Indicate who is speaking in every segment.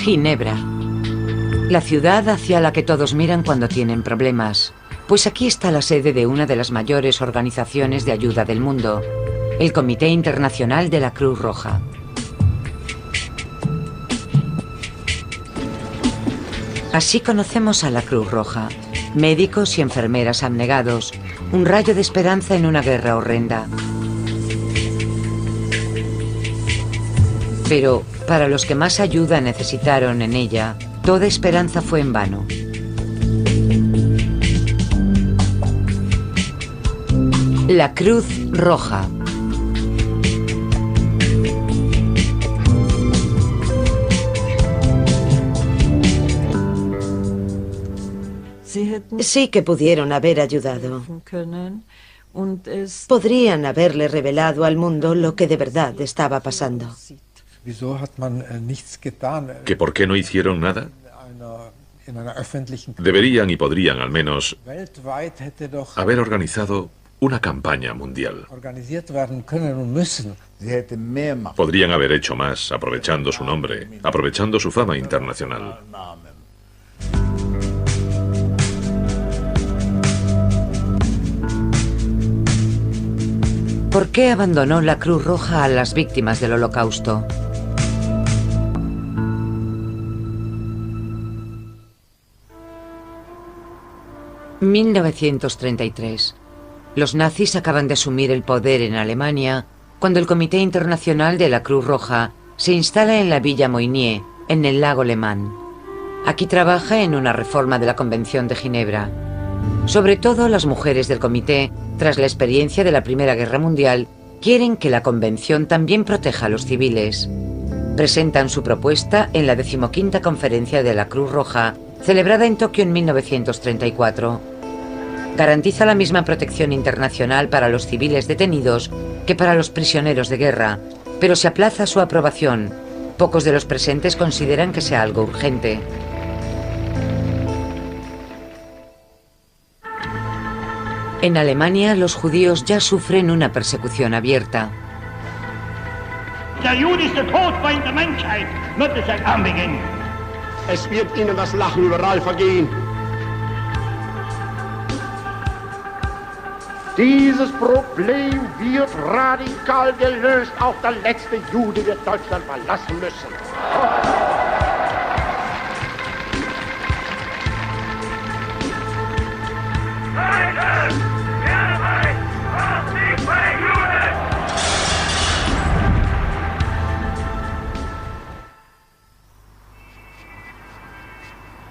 Speaker 1: Ginebra. La ciudad hacia la que todos miran cuando tienen problemas. Pues aquí está la sede de una de las mayores organizaciones de ayuda del mundo, el Comité Internacional de la Cruz Roja. Así conocemos a la Cruz Roja, médicos y enfermeras abnegados, un rayo de esperanza en una guerra horrenda. Pero para los que más ayuda necesitaron en ella, toda esperanza fue en vano. La Cruz Roja.
Speaker 2: Sí que pudieron haber ayudado. Podrían haberle revelado al mundo lo que de verdad estaba pasando.
Speaker 3: ¿Que por qué no hicieron nada? Deberían y podrían al menos haber organizado una campaña mundial. Podrían haber hecho más, aprovechando su nombre, aprovechando su fama internacional.
Speaker 1: ¿Por qué abandonó la Cruz Roja a las víctimas del Holocausto? ...1933... Los nazis acaban de asumir el poder en Alemania cuando el Comité Internacional de la Cruz Roja se instala en la Villa Moynier, en el lago Le Mans. Aquí trabaja en una reforma de la Convención de Ginebra. Sobre todo las mujeres del comité, tras la experiencia de la Primera Guerra Mundial, quieren que la Convención también proteja a los civiles. Presentan su propuesta en la 15ª Conferencia de la Cruz Roja, celebrada en Tokio en 1934. Garantiza la misma protección internacional para los civiles detenidos que para los prisioneros de guerra, pero se aplaza su aprobación. Pocos de los presentes consideran que sea algo urgente. En Alemania, los judíos ya sufren una persecución abierta.
Speaker 4: Der Jude ist der Todfeind der Menschheit, not der Armingen.
Speaker 5: Es wird Ihnen das Lachen überall vergehen. Dieses Problem wird radikal gelöst. Auch der letzte Jude wird Deutschland verlassen müssen.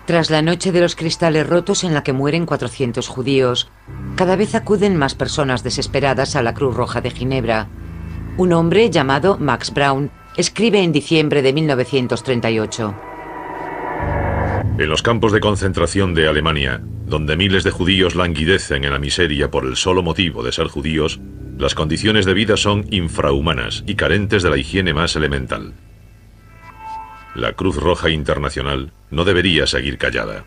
Speaker 1: Tras la noche de los cristales rotos en la que mueren 400 judíos, cada vez acuden más personas desesperadas a la Cruz Roja de Ginebra. Un hombre llamado Max Braun escribe en diciembre de 1938.
Speaker 3: En los campos de concentración de Alemania, donde miles de judíos languidecen en la miseria por el solo motivo de ser judíos, las condiciones de vida son infrahumanas y carentes de la higiene más elemental. La Cruz Roja Internacional no debería seguir callada.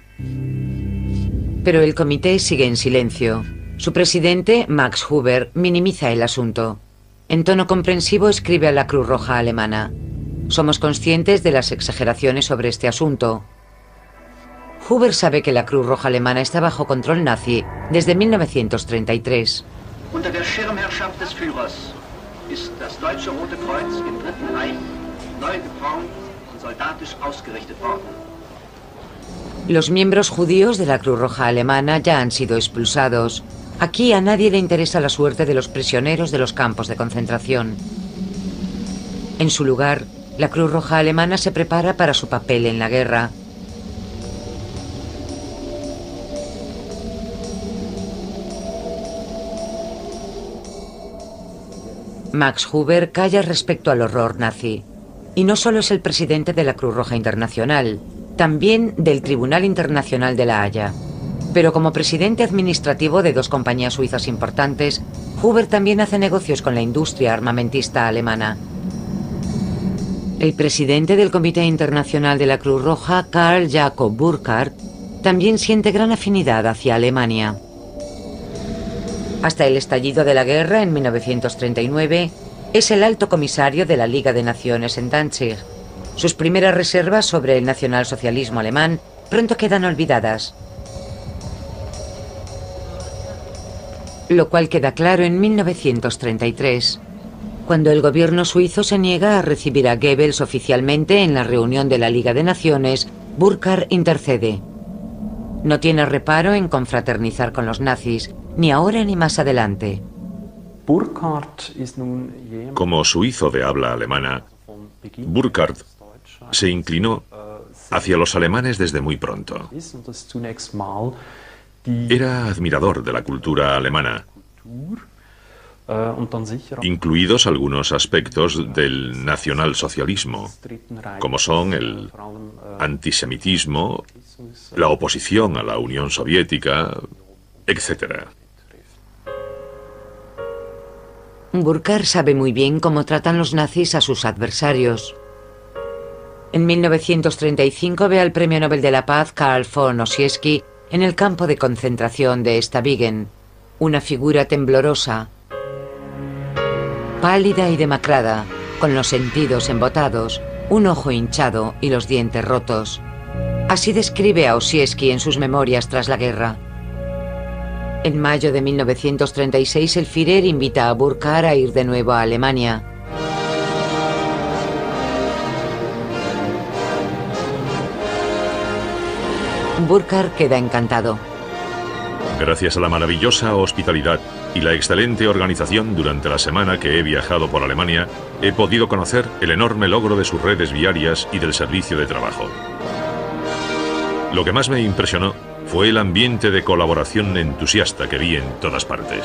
Speaker 1: Pero el comité sigue en silencio. Su presidente, Max Huber, minimiza el asunto. En tono comprensivo escribe a la Cruz Roja alemana: somos conscientes de las exageraciones sobre este asunto. Huber sabe que la Cruz Roja alemana está bajo control nazi desde 1933.
Speaker 6: Unter der Schirmherrschaft des Führers ist das Deutsche Rote Kreuz im Dritten Reich neu geformt und soldatisch ausgerichtet worden.
Speaker 1: Los miembros judíos de la Cruz Roja alemana ya han sido expulsados. Aquí a nadie le interesa la suerte de los prisioneros de los campos de concentración. En su lugar, la Cruz Roja alemana se prepara para su papel en la guerra. Max Huber calla respecto al horror nazi. Y no solo es el presidente de la Cruz Roja Internacional, también del Tribunal Internacional de La Haya. Pero como presidente administrativo de dos compañías suizas importantes, Huber también hace negocios con la industria armamentista alemana. El presidente del Comité Internacional de la Cruz Roja, Karl Jakob Burckhardt, también siente gran afinidad hacia Alemania. Hasta el estallido de la guerra en 1939, es el alto comisario de la Liga de Naciones en Danzig. Sus primeras reservas sobre el nacionalsocialismo alemán pronto quedan olvidadas. Lo cual queda claro en 1933, cuando el gobierno suizo se niega a recibir a Goebbels oficialmente en la reunión de la Liga de Naciones. Burckhardt intercede. No tiene reparo en confraternizar con los nazis, ni ahora ni más adelante.
Speaker 3: Como suizo de habla alemana, Burckhardt se inclinó hacia los alemanes desde muy pronto. Era admirador de la cultura alemana, incluidos algunos aspectos del nacionalsocialismo, como son el antisemitismo, la oposición a la Unión Soviética, etc.
Speaker 1: Burckhardt sabe muy bien cómo tratan los nazis a sus adversarios. En 1935 ve al Premio Nobel de la Paz Karl von Ossietzky en el campo de concentración de Stavanger, una figura temblorosa, pálida y demacrada, con los sentidos embotados, un ojo hinchado y los dientes rotos. Así describe a Ossietzky en sus memorias tras la guerra. En mayo de 1936 el Führer invita a Burckhardt a ir de nuevo a Alemania. Burckhardt queda encantado.
Speaker 3: Gracias a la maravillosa hospitalidad y la excelente organización durante la semana que he viajado por Alemania, he podido conocer el enorme logro de sus redes viarias y del servicio de trabajo. Lo que más me impresionó fue el ambiente de colaboración entusiasta que vi en todas partes.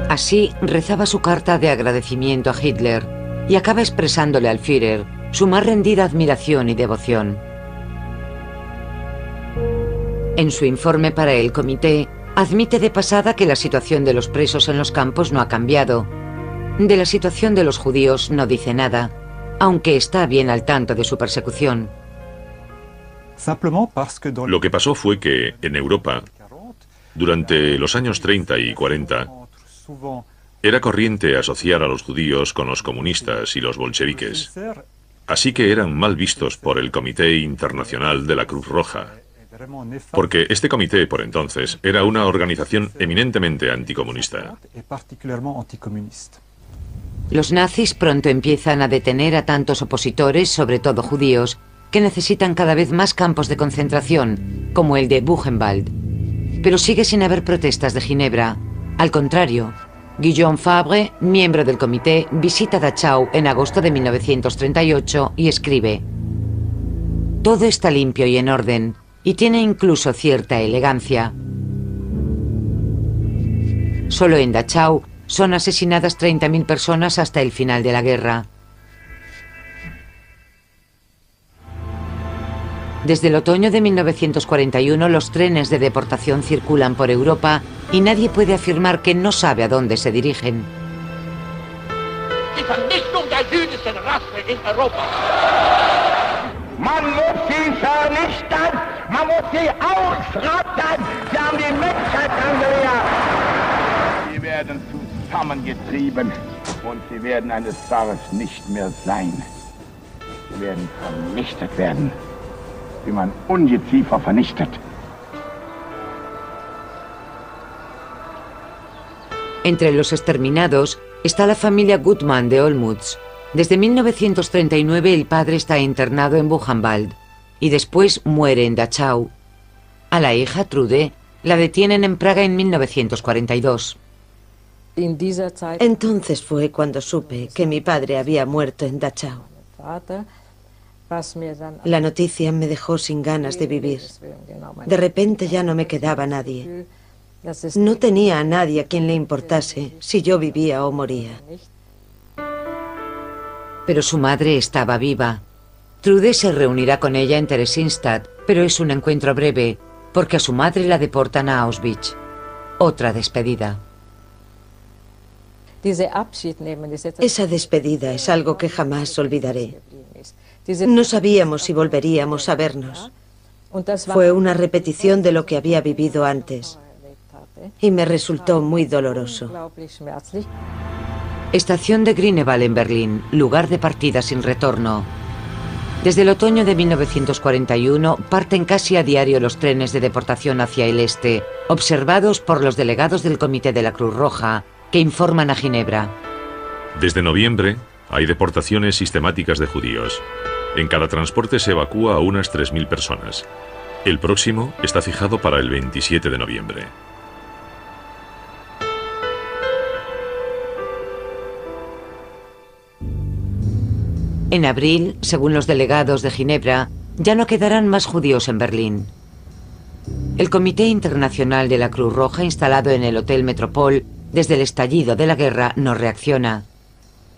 Speaker 1: Así rezaba su carta de agradecimiento a Hitler y acaba expresándole al Führer su más rendida admiración y devoción. En su informe para el comité, admite de pasada que la situación de los presos en los campos no ha cambiado. De la situación de los judíos no dice nada, aunque está bien al tanto de su persecución.
Speaker 3: Lo que pasó fue que, en Europa, durante los años 30 y 40, era corriente asociar a los judíos con los comunistas y los bolcheviques. Así que eran mal vistos por el Comité Internacional de la Cruz Roja, porque este comité, por entonces, era una organización eminentemente anticomunista.
Speaker 1: Los nazis pronto empiezan a detener a tantos opositores, sobre todo judíos, que necesitan cada vez más campos de concentración, como el de Buchenwald. Pero sigue sin haber protestas de Ginebra. Al contrario, Guillaume Fabre, miembro del comité, visita Dachau en agosto de 1938 y escribe: todo está limpio y en orden, y tiene incluso cierta elegancia. Solo en Dachau son asesinadas 30.000 personas hasta el final de la guerra. Desde el otoño de 1941 los trenes de deportación circulan por Europa y nadie puede afirmar que no sabe a dónde se dirigen.
Speaker 5: Die Vernichtung der jüdischen Rasse in Europa. Man muss sie vernichten, man muss sie ausrotten. Sie haben die Menschheit angelehrt. Sie werden zusammengetrieben und sie werden eines Tages nicht mehr sein. Sie werden vernichtet werden, wie man Ungeziefer vernichtet.
Speaker 1: Entre los exterminados está la familia Gutmann de Olmütz. Desde 1939 el padre está internado en Buchenwald y después muere en Dachau. A la hija, Trude, la detienen en Praga en 1942.
Speaker 2: Entonces fue cuando supe que mi padre había muerto en Dachau. La noticia me dejó sin ganas de vivir. De repente ya no me quedaba nadie. No tenía a nadie a quien le importase si yo vivía o moría.
Speaker 1: Pero su madre estaba viva. Trude se reunirá con ella en Theresienstadt, pero es un encuentro breve, porque a su madre la deportan a Auschwitz. Otra despedida.
Speaker 2: Esa despedida es algo que jamás olvidaré. No sabíamos si volveríamos a vernos. Fue una repetición de lo que había vivido antes y me resultó muy doloroso.
Speaker 1: Estación de Grünewald en Berlín, lugar de partida sin retorno. Desde el otoño de 1941 parten casi a diario los trenes de deportación hacia el este, observados por los delegados del Comité de la Cruz Roja, que informan a Ginebra.
Speaker 3: Desde noviembre hay deportaciones sistemáticas de judíos. En cada transporte se evacúa a unas 3.000 personas. El próximo está fijado para el 27 de noviembre.
Speaker 1: En abril, según los delegados de Ginebra, ya no quedarán más judíos en Berlín. El Comité Internacional de la Cruz Roja, instalado en el Hotel Metropol desde el estallido de la guerra, no reacciona.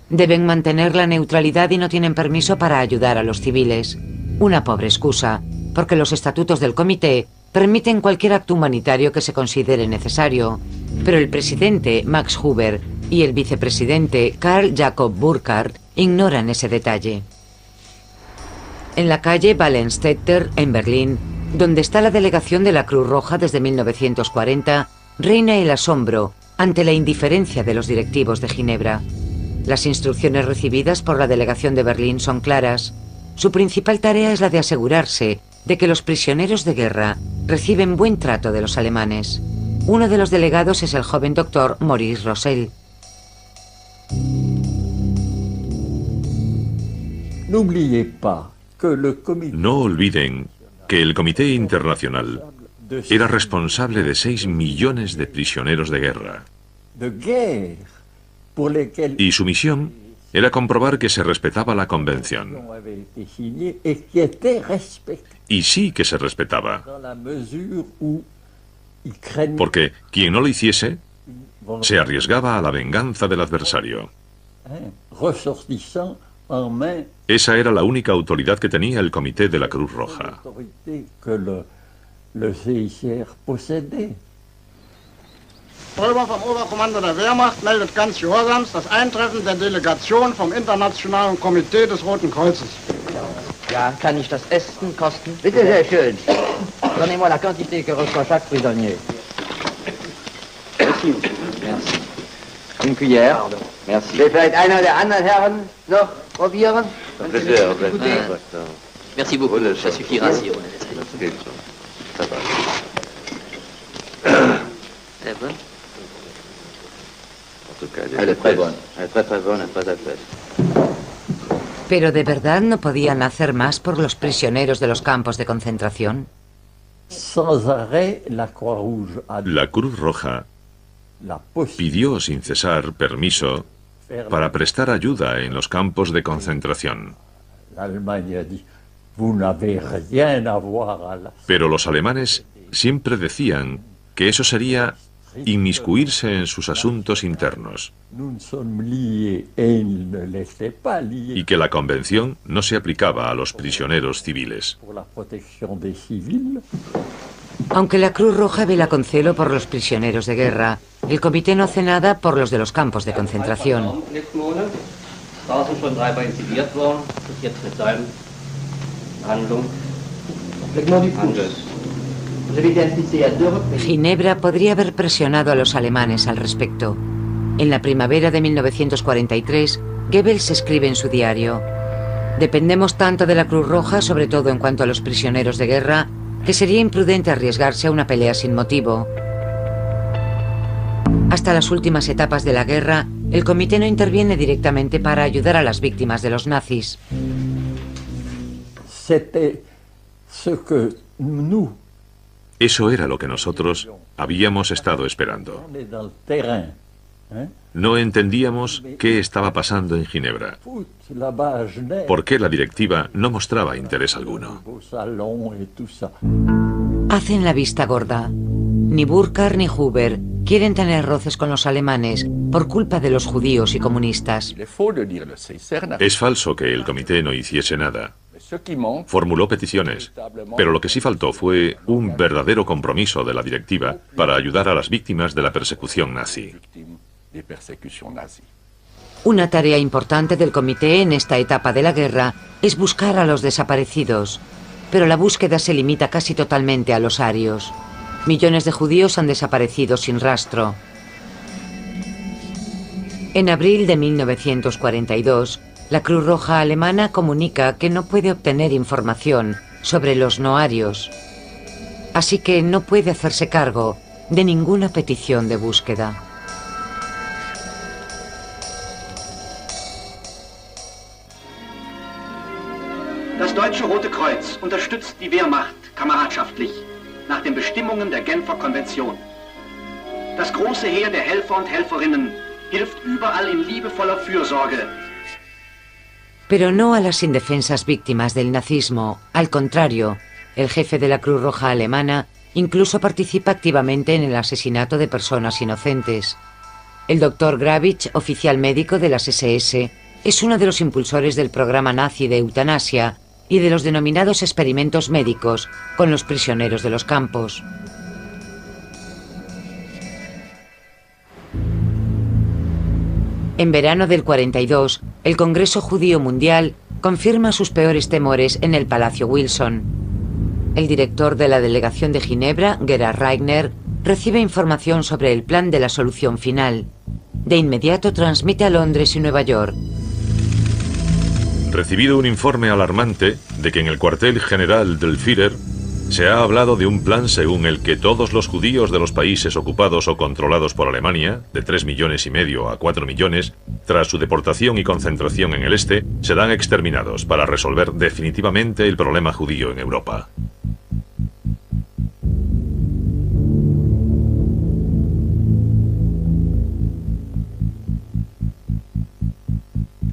Speaker 1: Deben mantener la neutralidad y no tienen permiso para ayudar a los civiles. Una pobre excusa, porque los estatutos del comité permiten cualquier acto humanitario que se considere necesario, pero el presidente, Max Huber, y el vicepresidente, Karl Jakob Burkhardt, ignoran ese detalle. En la calle Wallenstetter, en Berlín, donde está la delegación de la Cruz Roja desde 1940, reina el asombro ante la indiferencia de los directivos de Ginebra. Las instrucciones recibidas por la delegación de Berlín son claras. Su principal tarea es la de asegurarse de que los prisioneros de guerra reciben buen trato de los alemanes. Uno de los delegados es el joven doctor Maurice Rosell.
Speaker 3: No olviden que el Comité Internacional era responsable de 6 millones de prisioneros de guerra. Y su misión era comprobar que se respetaba la convención. Y sí que se respetaba. Porque quien no lo hiciese se arriesgaba a la venganza del adversario. Esa era la única autoridad que tenía el Comité de la Cruz Roja.
Speaker 7: Pulver vom Oberkommando der Wehrmacht meldet ganz gehorsams das Eintreffen der Delegation vom Internationalen Komitee des Roten Kreuzes.
Speaker 8: Ja, kann ich das Essen kosten? Bitte sehr schön. Donnez-moi la quantité que reçoit chaque prisonnier. Merci. Merci. Une cuillère. Pardon. Merci. Will vielleicht einer der anderen Herren noch probieren? Merci beaucoup. Ça suffira si on est bon. Elle est très bonne. Elle est très bonne, très agréable.
Speaker 1: ¿Pero de verdad no podían hacer más por los prisioneros de los campos de concentración?
Speaker 3: La Cruz Roja pidió sin cesar permiso para prestar ayuda en los campos de concentración. Pero los alemanes siempre decían que eso sería inmiscuirse en sus asuntos internos y que la convención no se aplicaba a los prisioneros civiles.
Speaker 1: Aunque la Cruz Roja vela con celo por los prisioneros de guerra, el comité no hace nada por los de los campos de concentración. Ginebra podría haber presionado a los alemanes al respecto. En la primavera de 1943, Goebbels escribe en su diario: «Dependemos tanto de la Cruz Roja, sobre todo en cuanto a los prisioneros de guerra, que sería imprudente arriesgarse a una pelea sin motivo». Hasta las últimas etapas de la guerra, el comité no interviene directamente para ayudar a las víctimas de los nazis.
Speaker 3: Eso era lo que nosotros habíamos estado esperando. No entendíamos qué estaba pasando en Ginebra. ¿Por qué la directiva no mostraba interés alguno?
Speaker 1: Hacen la vista gorda. Ni Burkhardt ni Huber quieren tener roces con los alemanes por culpa de los judíos y comunistas.
Speaker 3: Es falso que el comité no hiciese nada. Formuló peticiones, pero lo que sí faltó fue un verdadero compromiso de la directiva para ayudar a las víctimas de la persecución nazi.
Speaker 1: Una tarea importante del comité en esta etapa de la guerra es buscar a los desaparecidos, pero la búsqueda se limita casi totalmente a los arios. Millones de judíos han desaparecido sin rastro. En abril de 1942, la Cruz Roja alemana comunica que no puede obtener información sobre los noarios, así que no puede hacerse cargo de ninguna petición de búsqueda.
Speaker 6: Das Deutsche Rote Kreuz unterstützt die Wehrmacht kameradschaftlich nach den Bestimmungen der Genfer Konvention. Das große Heer der Helfer und Helferinnen hilft überall in liebevoller Fürsorge.
Speaker 1: Pero no a las indefensas víctimas del nazismo. Al contrario, el jefe de la Cruz Roja alemana incluso participa activamente en el asesinato de personas inocentes. El Dr. Gravitsch, oficial médico de las SS, es uno de los impulsores del programa nazi de eutanasia y de los denominados experimentos médicos con los prisioneros de los campos. En verano del 42, el Congreso Judío Mundial confirma sus peores temores en el Palacio Wilson. El director de la delegación de Ginebra, Gerhard Reigner, recibe información sobre el plan de la solución final. De inmediato transmite a Londres y Nueva York.
Speaker 3: Recibido un informe alarmante de que en el cuartel general del Führer se ha hablado de un plan según el que todos los judíos de los países ocupados o controlados por Alemania, de 3,5 millones a 4 millones, tras su deportación y concentración en el este, serán exterminados para resolver definitivamente el problema judío en Europa.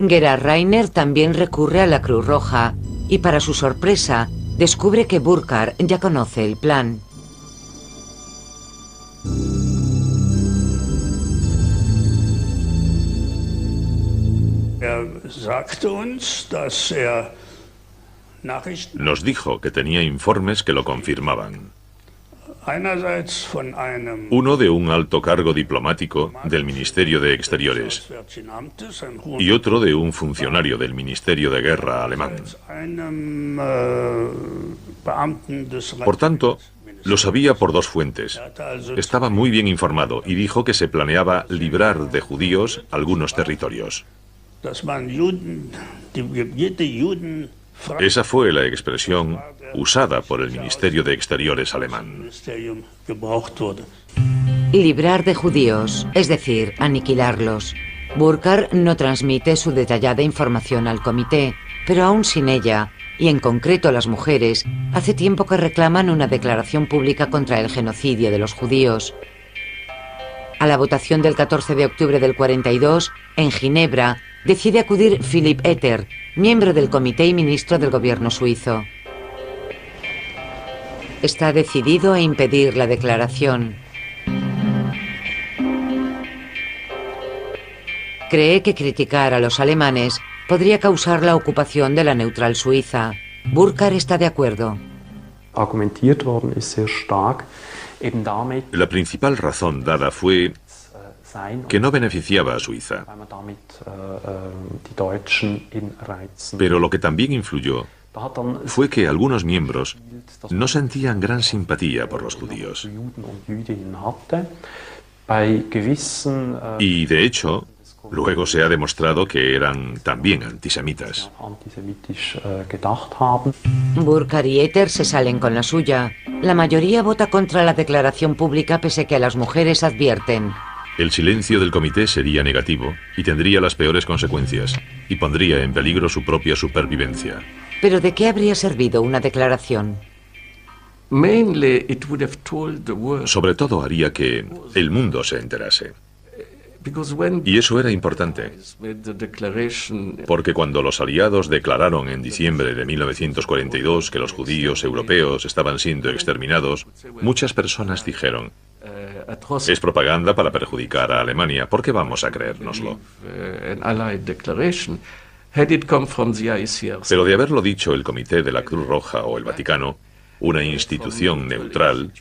Speaker 1: Gerhard Reigner también recurre a la Cruz Roja y, para su sorpresa, descubre que Burkhardt ya conoce el plan.
Speaker 3: Nos dijo que tenía informes que lo confirmaban. Uno de un alto cargo diplomático del Ministerio de Exteriores y otro de un funcionario del Ministerio de Guerra alemán. Por tanto, lo sabía por dos fuentes. Estaba muy bien informado y dijo que se planeaba librar de judíos algunos territorios. Esa fue la expresión usada por el Ministerio de Exteriores alemán.
Speaker 1: Librar de judíos, es decir, aniquilarlos. Burkhardt no transmite su detallada información al comité, pero aún sin ella, y en concreto las mujeres, hace tiempo que reclaman una declaración pública contra el genocidio de los judíos. A la votación del 14 de octubre del 42, en Ginebra, decide acudir Philipp Etter, miembro del comité y ministro del gobierno suizo. Está decidido a impedir la declaración. Cree que criticar a los alemanes podría causar la ocupación de la neutral Suiza. Burkhardt está de acuerdo.
Speaker 3: La principal razón dada fue que no beneficiaba a Suiza. Pero lo que también influyó fue que algunos miembros no sentían gran simpatía por los judíos. Y de hecho, luego se ha demostrado que eran también antisemitas.
Speaker 1: Burkhardt y Etter se salen con la suya. La mayoría vota contra la declaración pública pese a que a las mujeres advierten.
Speaker 3: El silencio del comité sería negativo y tendría las peores consecuencias y pondría en peligro su propia supervivencia.
Speaker 1: ¿Pero de qué habría servido una declaración?
Speaker 3: Sobre todo haría que el mundo se enterase. Y eso era importante, porque cuando los aliados declararon en diciembre de 1942 que los judíos europeos estaban siendo exterminados, muchas personas dijeron: es propaganda para perjudicar a Alemania, ¿por qué vamos a creérnoslo? Pero de haberlo dicho el Comité de la Cruz Roja o el Vaticano, una institución neutral,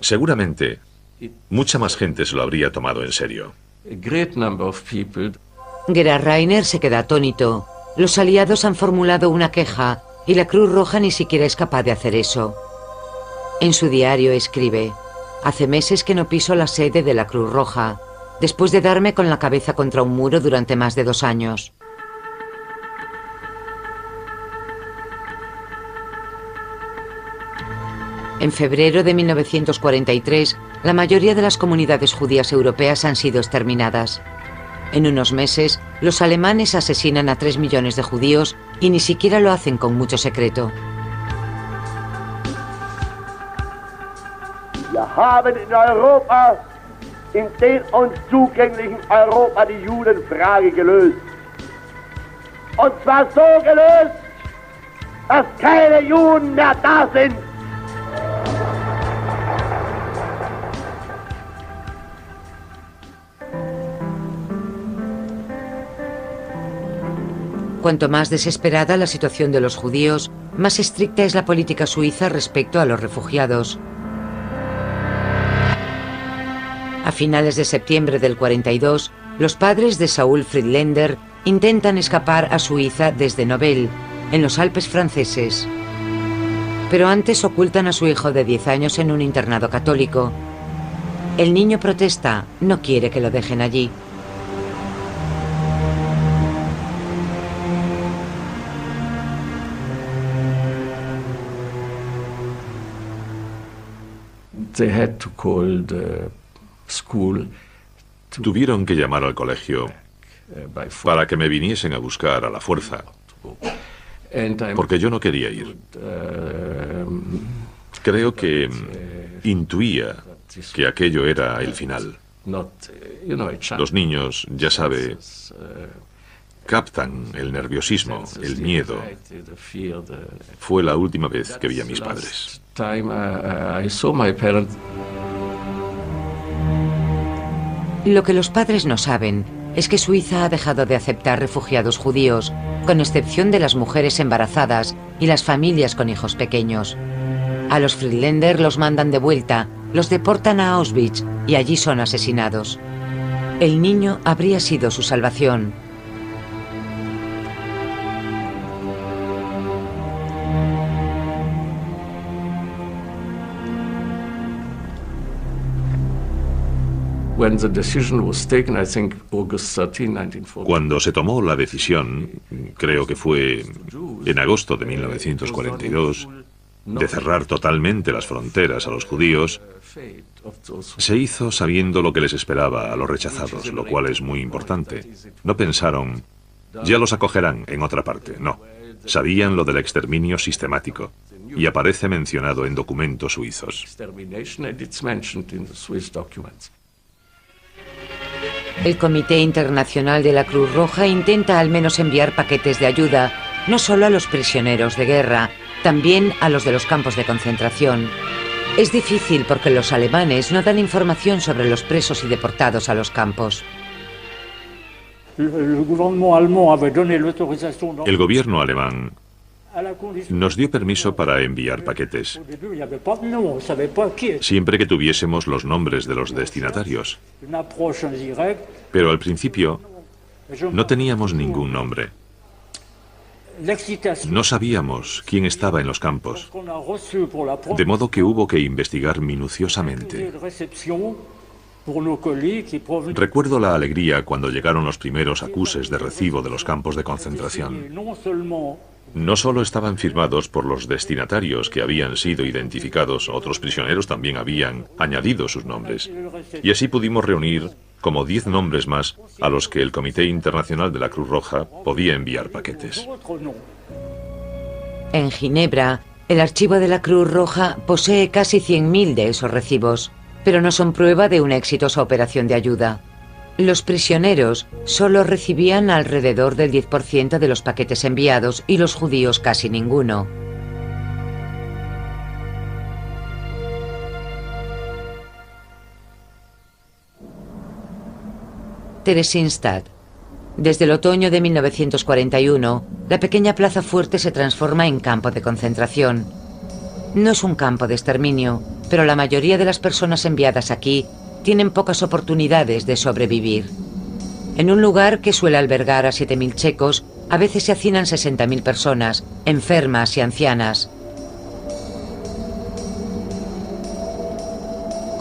Speaker 3: seguramente mucha más gente se lo habría tomado en serio.
Speaker 1: Gerhard Reigner se queda atónito. Los aliados han formulado una queja y la Cruz Roja ni siquiera es capaz de hacer eso. En su diario escribe: Hace meses que no piso la sede de la Cruz Roja, después de darme con la cabeza contra un muro durante más de 2 años. En febrero de 1943, la mayoría de las comunidades judías europeas han sido exterminadas. En unos meses, los alemanes asesinan a 3 millones de judíos y ni siquiera lo hacen con mucho secreto.
Speaker 5: Wir haben in Europa, in dem uns zugänglichen Europa, die Judenfrage gelöst. Und zwar so gelöst, dass keine Juden mehr da sind.
Speaker 1: Cuanto más desesperada la situación de los judíos, más estricta es la política suiza respecto a los refugiados. A finales de septiembre del 42, los padres de Saul Friedländer intentan escapar a Suiza desde Nobel, en los Alpes franceses. Pero antes ocultan a su hijo de 10 años en un internado católico. El niño protesta, no quiere que lo dejen allí.
Speaker 3: Tuvieron que llamar al colegio para que me viniesen a buscar a la fuerza, porque yo no quería ir. Creo que intuía que aquello era el final. Los niños, ya sabe, captan el nerviosismo, el miedo. Fue la última vez que vi a mis padres.
Speaker 1: Lo que los padres no saben es que Suiza ha dejado de aceptar refugiados judíos, con excepción de las mujeres embarazadas y las familias con hijos pequeños. A los Friedländer los mandan de vuelta, los deportan a Auschwitz y allí son asesinados. El niño habría sido su salvación.
Speaker 3: Cuando se tomó la decisión, creo que fue en agosto de 1942, de cerrar totalmente las fronteras a los judíos, se hizo sabiendo lo que les esperaba a los rechazados, lo cual es muy importante. No pensaron, ya los acogerán en otra parte, no. Sabían lo del exterminio sistemático, y aparece mencionado en documentos suizos.
Speaker 1: El Comité Internacional de la Cruz Roja intenta al menos enviar paquetes de ayuda, no solo a los prisioneros de guerra, también a los de los campos de concentración. Es difícil porque los alemanes no dan información sobre los presos y deportados a los campos.
Speaker 3: El gobierno alemán nos dio permiso para enviar paquetes, siempre que tuviésemos los nombres de los destinatarios. Pero al principio no teníamos ningún nombre. No sabíamos quién estaba en los campos, de modo que hubo que investigar minuciosamente. Recuerdo la alegría cuando llegaron los primeros acuses de recibo de los campos de concentración. No solo estaban firmados por los destinatarios que habían sido identificados, otros prisioneros también habían añadido sus nombres. Y así pudimos reunir como 10 nombres más a los que el Comité Internacional de la Cruz Roja podía enviar paquetes.
Speaker 1: En Ginebra, el archivo de la Cruz Roja posee casi 100.000 de esos recibos, pero no son prueba de una exitosa operación de ayuda. Los prisioneros solo recibían alrededor del 10% de los paquetes enviados y los judíos casi ninguno. Theresienstadt. Desde el otoño de 1941, la pequeña plaza fuerte se transforma en campo de concentración. No es un campo de exterminio, pero la mayoría de las personas enviadas aquí tienen pocas oportunidades de sobrevivir. En un lugar que suele albergar a 7.000 checos, a veces se hacinan 60.000 personas, enfermas y ancianas.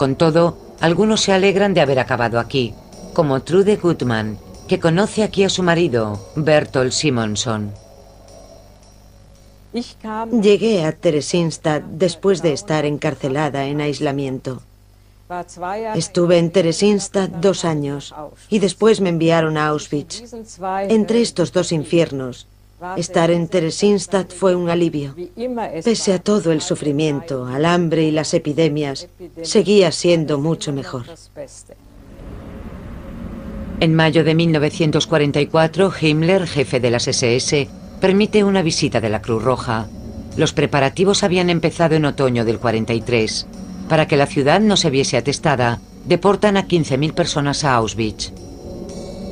Speaker 1: Con todo, algunos se alegran de haber acabado aquí, como Trude Gutmann, que conoce aquí a su marido, Bertolt Simonson.
Speaker 2: Llegué a Theresienstadt después de estar encarcelada en aislamiento. Estuve en Theresienstadt 2 años y después me enviaron a Auschwitz. Entre estos dos infiernos, estar en Theresienstadt fue un alivio. Pese a todo el sufrimiento, al hambre y las epidemias, seguía siendo mucho mejor.
Speaker 1: En mayo de 1944, Himmler, jefe de las SS, permite una visita de la Cruz Roja. Los preparativos habían empezado en otoño del 43. Para que la ciudad no se viese atestada, deportan a 15.000 personas a Auschwitz.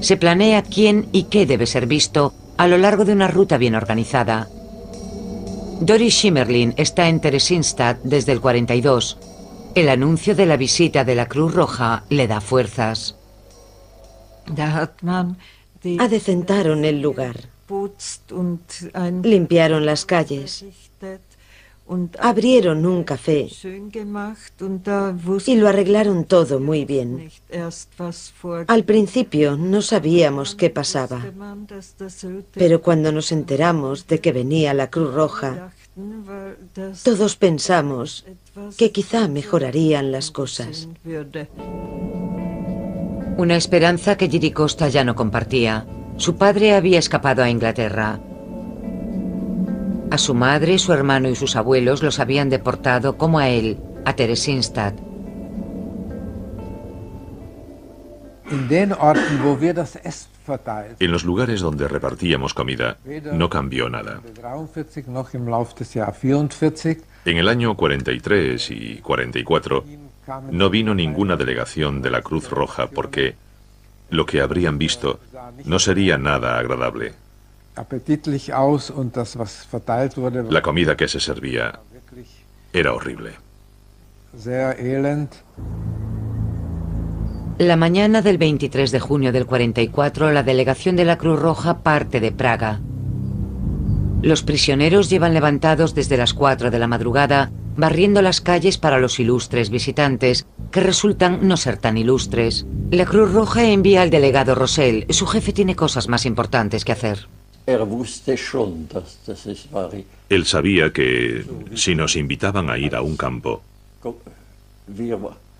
Speaker 1: Se planea quién y qué debe ser visto a lo largo de una ruta bien organizada. Doris Schimmerlin está en Theresienstadt desde el 42. El anuncio de la visita de la Cruz Roja le da fuerzas.
Speaker 2: Adecentaron el lugar. Limpiaron las calles. Abrieron un café y lo arreglaron todo muy bien. Al principio no sabíamos qué pasaba, pero cuando nos enteramos de que venía la Cruz Roja, todos pensamos que quizá mejorarían las cosas.
Speaker 1: Una esperanza que Giri Costa ya no compartía. Su padre había escapado a Inglaterra. A su madre, su hermano y sus abuelos los habían deportado, como a él, a Theresienstadt.
Speaker 3: En los lugares donde repartíamos comida, no cambió nada. En el año 43 y 44, no vino ninguna delegación de la Cruz Roja porque lo que habrían visto no sería nada agradable. La comida que se servía era horrible.
Speaker 1: La mañana del 23 de junio del 44, la delegación de la Cruz Roja parte de Praga. Los prisioneros llevan levantados desde las 4 de la madrugada, barriendo las calles para los ilustres visitantes, que resultan no ser tan ilustres. La Cruz Roja envía al delegado Rosell. Su jefe tiene cosas más importantes que hacer.
Speaker 3: Él sabía que si nos invitaban a ir a un campo,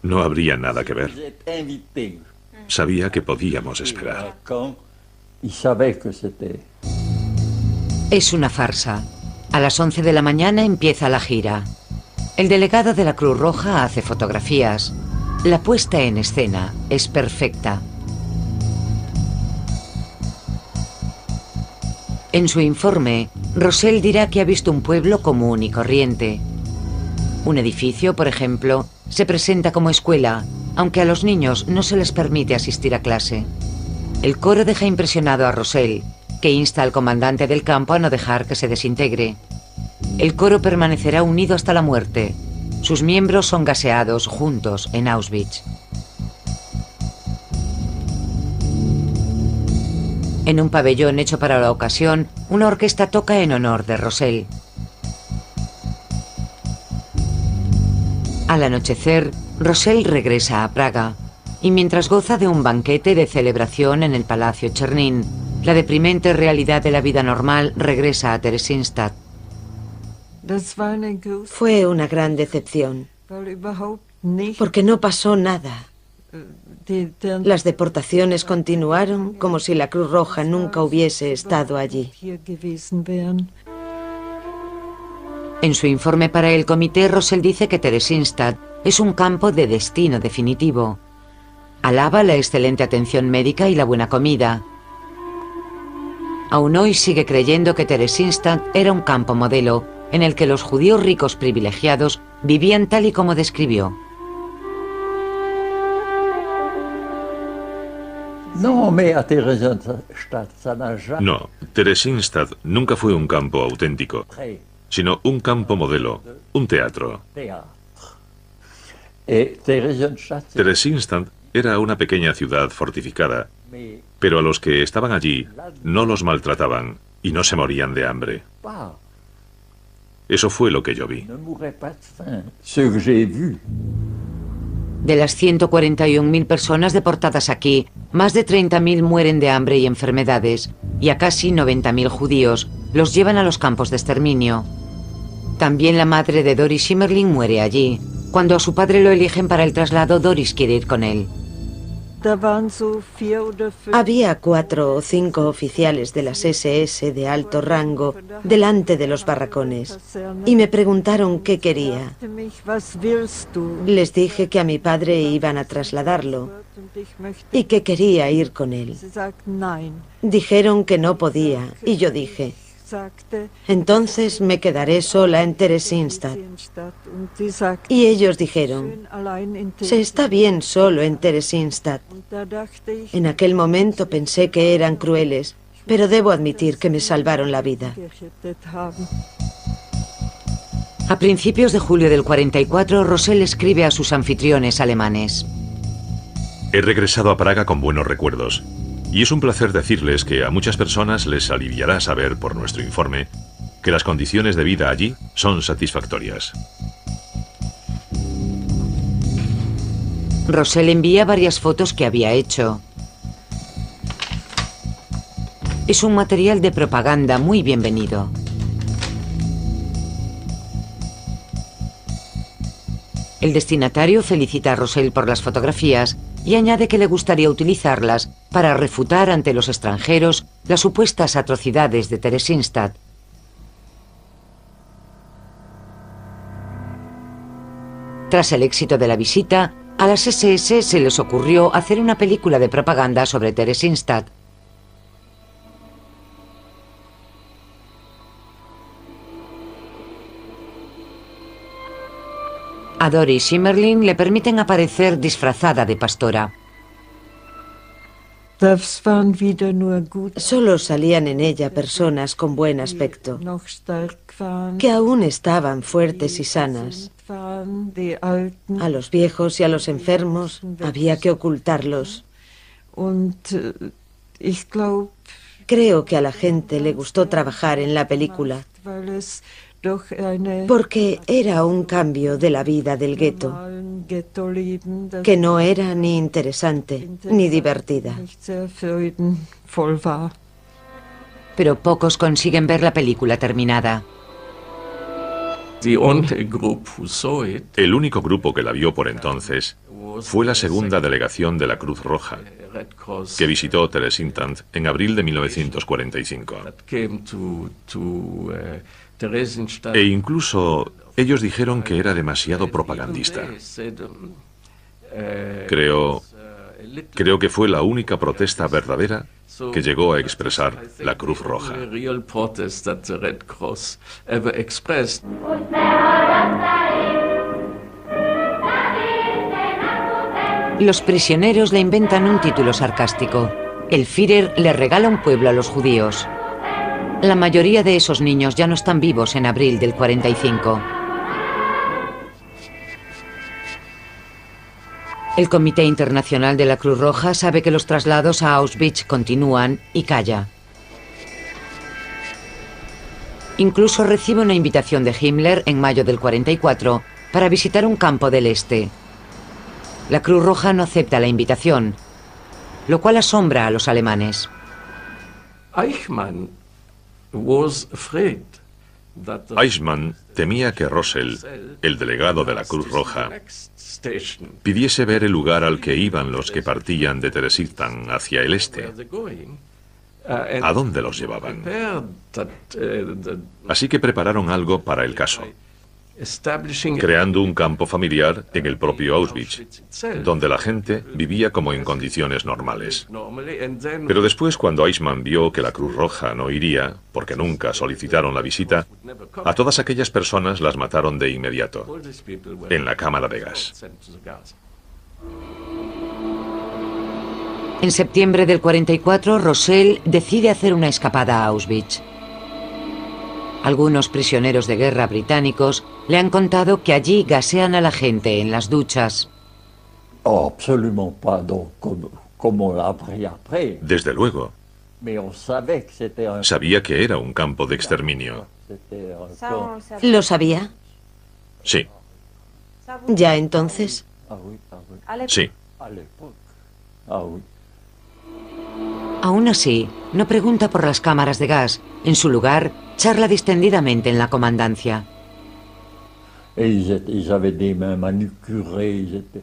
Speaker 3: no habría nada que ver. Sabía que podíamos esperar.
Speaker 1: Es una farsa. A las 11 de la mañana empieza la gira. El delegado de la Cruz Roja hace fotografías. La puesta en escena es perfecta. En su informe, Rosell dirá que ha visto un pueblo común y corriente. Un edificio, por ejemplo, se presenta como escuela, aunque a los niños no se les permite asistir a clase. El coro deja impresionado a Rosell, que insta al comandante del campo a no dejar que se desintegre. El coro permanecerá unido hasta la muerte. Sus miembros son gaseados juntos en Auschwitz. En un pabellón hecho para la ocasión, una orquesta toca en honor de Rosell. Al anochecer, Rosell regresa a Praga, y mientras goza de un banquete de celebración en el Palacio Chernin, la deprimente realidad de la vida normal regresa a Theresienstadt.
Speaker 2: Fue una gran decepción, porque no pasó nada. Las deportaciones continuaron como si la Cruz Roja nunca hubiese estado allí.
Speaker 1: En su informe para el comité, Rosell dice que Theresienstadt es un campo de destino definitivo. Alaba la excelente atención médica y la buena comida. Aún hoy sigue creyendo que Theresienstadt era un campo modelo en el que los judíos ricos privilegiados vivían tal y como describió.
Speaker 3: No, Theresienstadt nunca fue un campo auténtico, sino un campo modelo, un teatro. Theresienstadt era una pequeña ciudad fortificada, pero a los que estaban allí no los maltrataban y no se morían de hambre. Eso fue lo que yo vi.
Speaker 1: De las 141.000 personas deportadas aquí, más de 30.000 mueren de hambre y enfermedades, y a casi 90.000 judíos los llevan a los campos de exterminio. También la madre de Doris Schimmerling muere allí. Cuando a su padre lo eligen para el traslado, Doris quiere ir con él.
Speaker 2: Había 4 o 5 oficiales de las SS de alto rango delante de los barracones y me preguntaron qué quería. Les dije que a mi padre iban a trasladarlo y que quería ir con él. Dijeron que no podía y yo dije, entonces me quedaré sola en Theresienstadt. Y ellos dijeron, se está bien solo en Theresienstadt. En aquel momento pensé que eran crueles, pero debo admitir que me salvaron la vida.
Speaker 1: A principios de julio del 44, Rosell escribe a sus anfitriones alemanes.
Speaker 3: He regresado a Praga con buenos recuerdos. Y es un placer decirles que a muchas personas les aliviará saber por nuestro informe que las condiciones de vida allí son satisfactorias.
Speaker 1: Rosell envía varias fotos que había hecho. Es un material de propaganda muy bienvenido. El destinatario felicita a Rosell por las fotografías y añade que le gustaría utilizarlas para refutar ante los extranjeros las supuestas atrocidades de Theresienstadt. Tras el éxito de la visita, a las SS se les ocurrió hacer una película de propaganda sobre Theresienstadt. A Doris Schimmerling le permiten aparecer disfrazada de pastora.
Speaker 2: Solo salían en ella personas con buen aspecto, que aún estaban fuertes y sanas. A los viejos y a los enfermos había que ocultarlos. Creo que a la gente le gustó trabajar en la película, porque era un cambio de la vida del gueto, que no era ni interesante ni divertida.
Speaker 1: Pero pocos consiguen ver la película terminada.
Speaker 3: El único grupo que la vio por entonces fue la segunda delegación de la Cruz Roja, que visitó Theresienstadt en abril de 1945. E incluso ellos dijeron que era demasiado propagandista. Creo que fue la única protesta verdadera que llegó a expresar la Cruz Roja.
Speaker 1: Los prisioneros le inventan un título sarcástico. El Führer le regala un pueblo a los judíos. La mayoría de esos niños ya no están vivos en abril del 45. El Comité Internacional de la Cruz Roja sabe que los traslados a Auschwitz continúan y calla. Incluso recibe una invitación de Himmler en mayo del 44 para visitar un campo del este. La Cruz Roja no acepta la invitación, lo cual asombra a los alemanes.
Speaker 3: Eichmann temía que Rosell, el delegado de la Cruz Roja, pidiese ver el lugar al que iban los que partían de Theresienstadt hacia el este. ¿A dónde los llevaban? Así que prepararon algo para el caso, creando un campo familiar en el propio Auschwitz, donde la gente vivía como en condiciones normales. Pero después, cuando Eichmann vio que la Cruz Roja no iría, porque nunca solicitaron la visita, a todas aquellas personas las mataron de inmediato, en la cámara de gas.
Speaker 1: En septiembre del 44, Rosell decide hacer una escapada a Auschwitz. Algunos prisioneros de guerra británicos le han contado que allí gasean a la gente en las duchas.
Speaker 3: Desde luego. Sabía que era un campo de exterminio.
Speaker 2: ¿Lo sabía?
Speaker 3: Sí.
Speaker 2: ¿Ya entonces?
Speaker 3: Sí.
Speaker 1: Aún así, no pregunta por las cámaras de gas. En su lugar, charla distendidamente en la comandancia.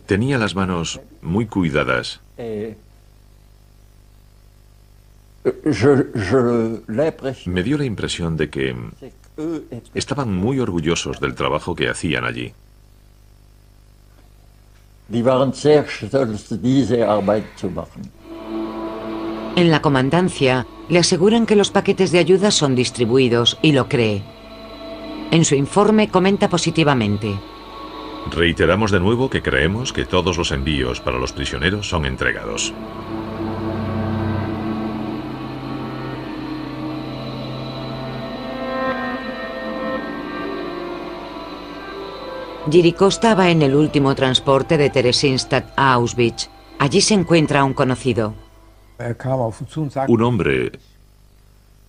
Speaker 3: Tenía las manos muy cuidadas. Me dio la impresión de que estaban muy orgullosos del trabajo que hacían allí.
Speaker 1: En la comandancia, le aseguran que los paquetes de ayuda son distribuidos y lo cree. En su informe comenta positivamente.
Speaker 3: Reiteramos de nuevo que creemos que todos los envíos para los prisioneros son entregados.
Speaker 1: Jiri Costa va en el último transporte de Theresienstadt a Auschwitz. Allí se encuentra un conocido.
Speaker 3: Un hombre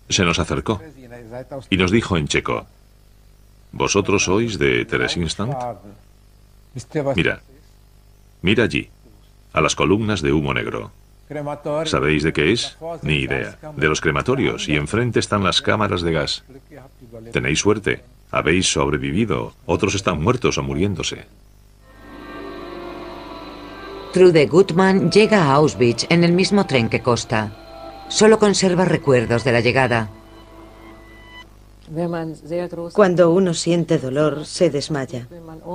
Speaker 3: se nos acercó y nos dijo en checo: ¿vosotros sois de Theresienstadt? Mira allí, a las columnas de humo negro. ¿Sabéis de qué es? Ni idea. De los crematorios, y enfrente están las cámaras de gas. Tenéis suerte, habéis sobrevivido, otros están muertos o muriéndose.
Speaker 1: Trude Gutmann llega a Auschwitz en el mismo tren que Costa. Solo conserva recuerdos de la llegada.
Speaker 2: Cuando uno siente dolor, se desmaya.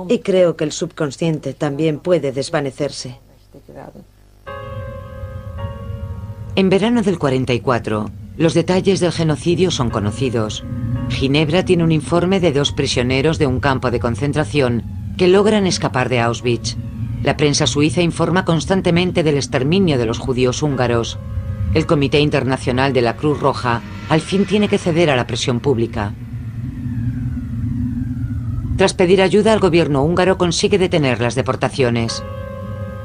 Speaker 2: Y creo que el subconsciente también puede desvanecerse.
Speaker 1: En verano del 44, los detalles del genocidio son conocidos. Ginebra tiene un informe de 2 prisioneros de un campo de concentración que logran escapar de Auschwitz. La prensa suiza informa constantemente del exterminio de los judíos húngaros. El Comité Internacional de la Cruz Roja al fin tiene que ceder a la presión pública. Tras pedir ayuda, el gobierno húngaro consigue detener las deportaciones.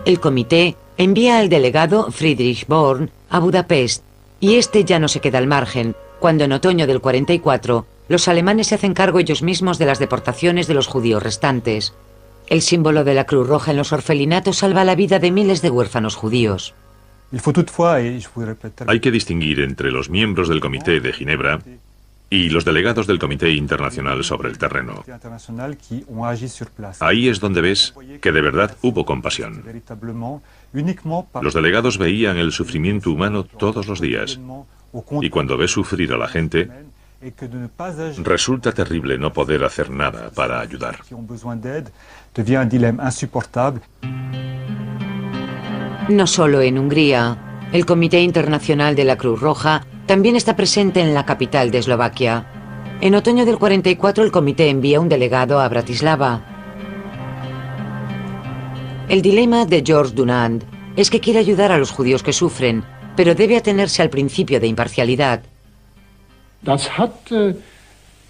Speaker 1: El comité envía al delegado Friedrich Born a Budapest, y este ya no se queda al margen, cuando en otoño del 44 los alemanes se hacen cargo ellos mismos de las deportaciones de los judíos restantes. El símbolo de la Cruz Roja en los orfelinatos salva la vida de miles de huérfanos judíos.
Speaker 3: Hay que distinguir entre los miembros del Comité de Ginebra y los delegados del Comité Internacional sobre el terreno. Ahí es donde ves que de verdad hubo compasión. Los delegados veían el sufrimiento humano todos los días, y cuando ves sufrir a la gente, resulta terrible no poder hacer nada para ayudar.
Speaker 1: No solo en Hungría, el Comité Internacional de la Cruz Roja también está presente en la capital de Eslovaquia. En otoño del 44 el comité envía un delegado a Bratislava. El dilema de George Dunant es que quiere ayudar a los judíos que sufren, pero debe atenerse al principio de imparcialidad.
Speaker 9: Das hat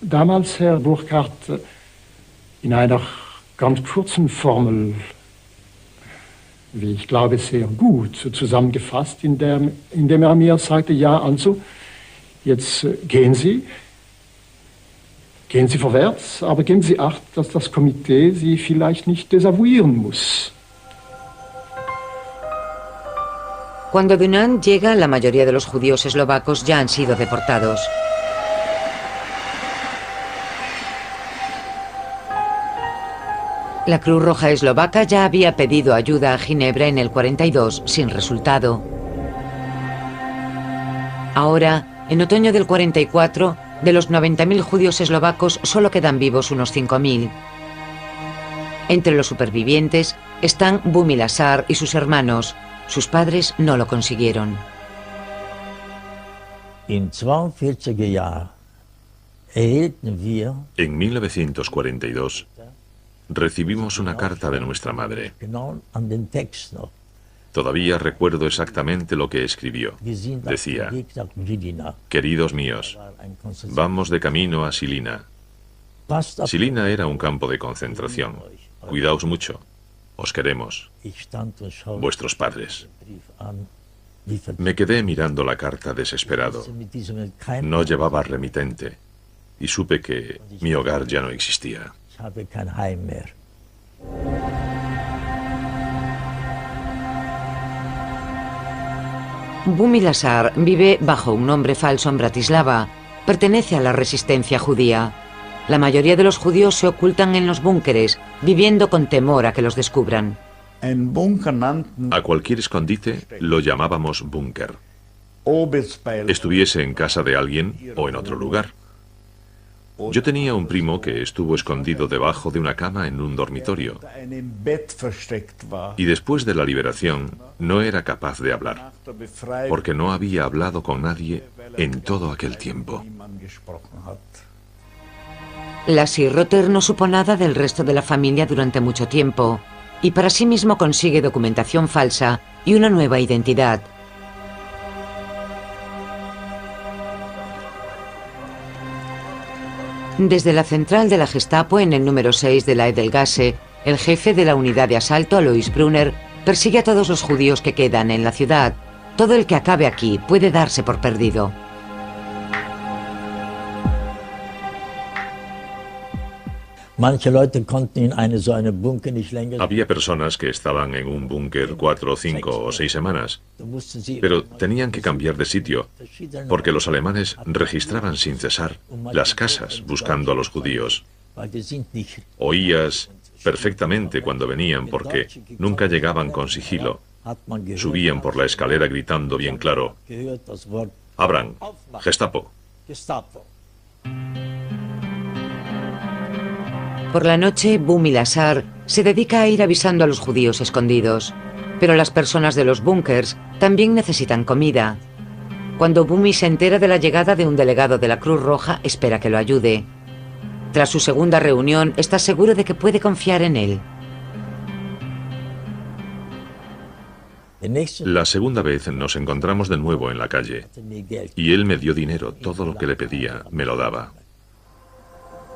Speaker 9: damals Herr Burkhardt in einer ganz kurzen Formel, wie ich glaube, sehr gut zusammengefasst, indem mir sagte, ja, also, jetzt gehen Sie vorwärts, aber geben Sie Acht, dass das Komitee Sie vielleicht nicht desavouieren muss.
Speaker 1: Cuando Dunant llega, la mayoría de los judíos eslovacos ya han sido deportados. La Cruz Roja eslovaca ya había pedido ayuda a Ginebra en el 42, sin resultado. Ahora, en otoño del 44, de los 90.000 judíos eslovacos solo quedan vivos unos 5.000. Entre los supervivientes están Bumi Lasar y sus hermanos. Sus padres no lo consiguieron.
Speaker 3: En 1942 recibimos una carta de nuestra madre. Todavía recuerdo exactamente lo que escribió. Decía: queridos míos, vamos de camino a Žilina. Žilina era un campo de concentración. Cuidaos mucho. Os queremos. Vuestros padres. Me quedé mirando la carta desesperado. No llevaba remitente y supe que mi hogar ya no existía.
Speaker 1: Bumi Lazar vive bajo un nombre falso en Bratislava. Pertenece a la resistencia judía. La mayoría de los judíos se ocultan en los búnkeres, viviendo con temor a que los descubran.
Speaker 3: A cualquier escondite lo llamábamos búnker. Estuviese en casa de alguien o en otro lugar. Yo tenía un primo que estuvo escondido debajo de una cama en un dormitorio. Y después de la liberación no era capaz de hablar, porque no había hablado con nadie en todo aquel tiempo.
Speaker 1: Lassie Rotter no supo nada del resto de la familia durante mucho tiempo, y para sí mismo consigue documentación falsa y una nueva identidad. Desde la central de la Gestapo en el número 6 de la Edelgasse, el jefe de la unidad de asalto, Alois Brunner, persigue a todos los judíos que quedan en la ciudad. Todo el que acabe aquí puede darse por perdido.
Speaker 3: Había personas que estaban en un búnker 4, 5 o 6 semanas, pero tenían que cambiar de sitio, porque los alemanes registraban sin cesar las casas buscando a los judíos. Oías perfectamente cuando venían, porque nunca llegaban con sigilo. Subían por la escalera gritando bien claro: «Abran, Gestapo».
Speaker 1: Por la noche, Bumi Lazar se dedica a ir avisando a los judíos escondidos. Pero las personas de los búnkers también necesitan comida. Cuando Bumi se entera de la llegada de un delegado de la Cruz Roja, espera que lo ayude. Tras su segunda reunión, está seguro de que puede confiar en él.
Speaker 3: La segunda vez nos encontramos de nuevo en la calle, y él me dio dinero, todo lo que le pedía, me lo daba.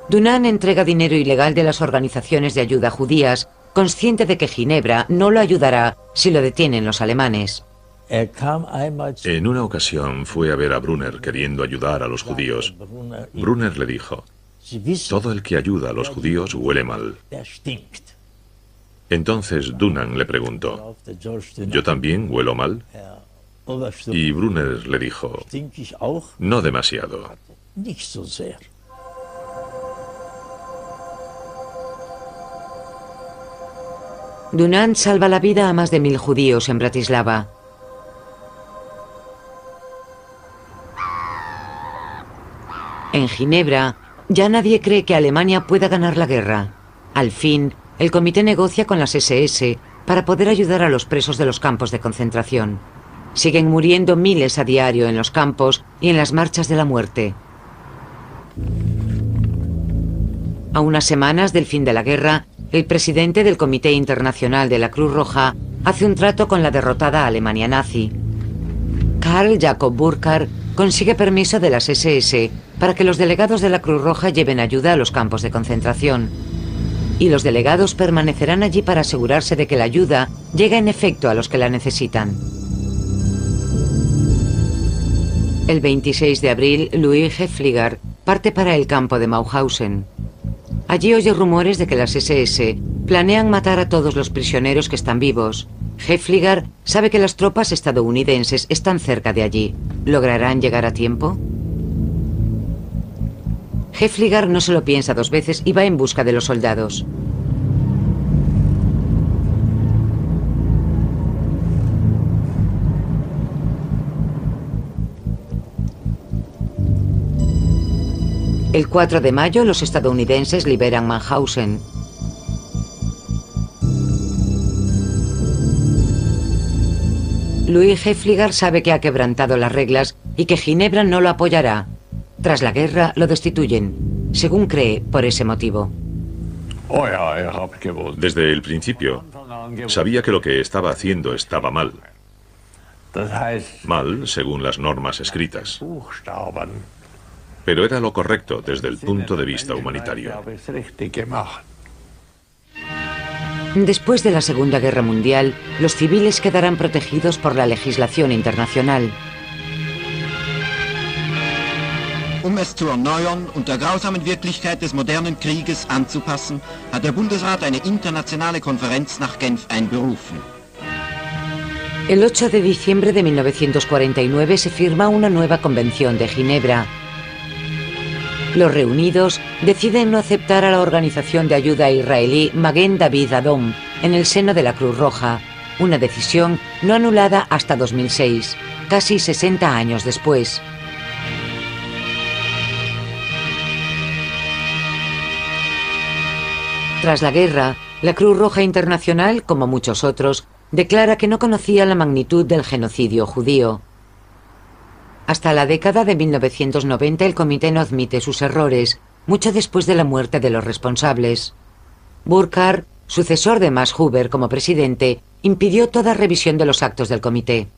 Speaker 1: Dunant entrega dinero ilegal de las organizaciones de ayuda judías, consciente de que Ginebra no lo ayudará si lo detienen los alemanes.
Speaker 3: En una ocasión fue a ver a Brunner queriendo ayudar a los judíos. Brunner le dijo: «Todo el que ayuda a los judíos huele mal». Entonces Dunant le preguntó: «¿Yo también huelo mal?» Y Brunner le dijo: «No demasiado».
Speaker 1: Dunant salva la vida a más de 1000 judíos en Bratislava. En Ginebra, ya nadie cree que Alemania pueda ganar la guerra. Al fin, el comité negocia con las SS para poder ayudar a los presos de los campos de concentración. Siguen muriendo miles a diario en los campos y en las marchas de la muerte. A unas semanas del fin de la guerra, el presidente del Comité Internacional de la Cruz Roja hace un trato con la derrotada Alemania nazi. Karl Jakob Burkhardt consigue permiso de las SS para que los delegados de la Cruz Roja lleven ayuda a los campos de concentración. Y los delegados permanecerán allí para asegurarse de que la ayuda llega en efecto a los que la necesitan. El 26 de abril, Louis Heffliger parte para el campo de Mauthausen. Allí oye rumores de que las SS planean matar a todos los prisioneros que están vivos. Heffliger sabe que las tropas estadounidenses están cerca de allí. ¿Lograrán llegar a tiempo? Heffliger no se lo piensa dos veces y va en busca de los soldados. El 4 de mayo, los estadounidenses liberan Mauthausen. Louis Heffliger sabe que ha quebrantado las reglas y que Ginebra no lo apoyará. Tras la guerra, lo destituyen, según cree, por ese motivo.
Speaker 3: Desde el principio, sabía que lo que estaba haciendo estaba mal. Mal, según las normas escritas. Pero era lo correcto desde el punto de vista humanitario.
Speaker 1: Después de la Segunda Guerra Mundial, los civiles quedarán protegidos por la legislación internacional.
Speaker 10: Es zu erneuern und der grausamen Wirklichkeit des modernen Krieges anzupassen, hat der Bundesrat eine internationale Konferenz nach Genf einberufen.
Speaker 1: El 8 de diciembre de 1949 se firma una nueva Convención de Ginebra. Los reunidos deciden no aceptar a la organización de ayuda israelí Maguen David Adom en el seno de la Cruz Roja, una decisión no anulada hasta 2006, casi 60 años después. Tras la guerra, la Cruz Roja Internacional, como muchos otros, declara que no conocía la magnitud del genocidio judío. Hasta la década de 1990 el comité no admite sus errores, mucho después de la muerte de los responsables. Burkhardt, sucesor de Max Huber como presidente, impidió toda revisión de los actos del comité.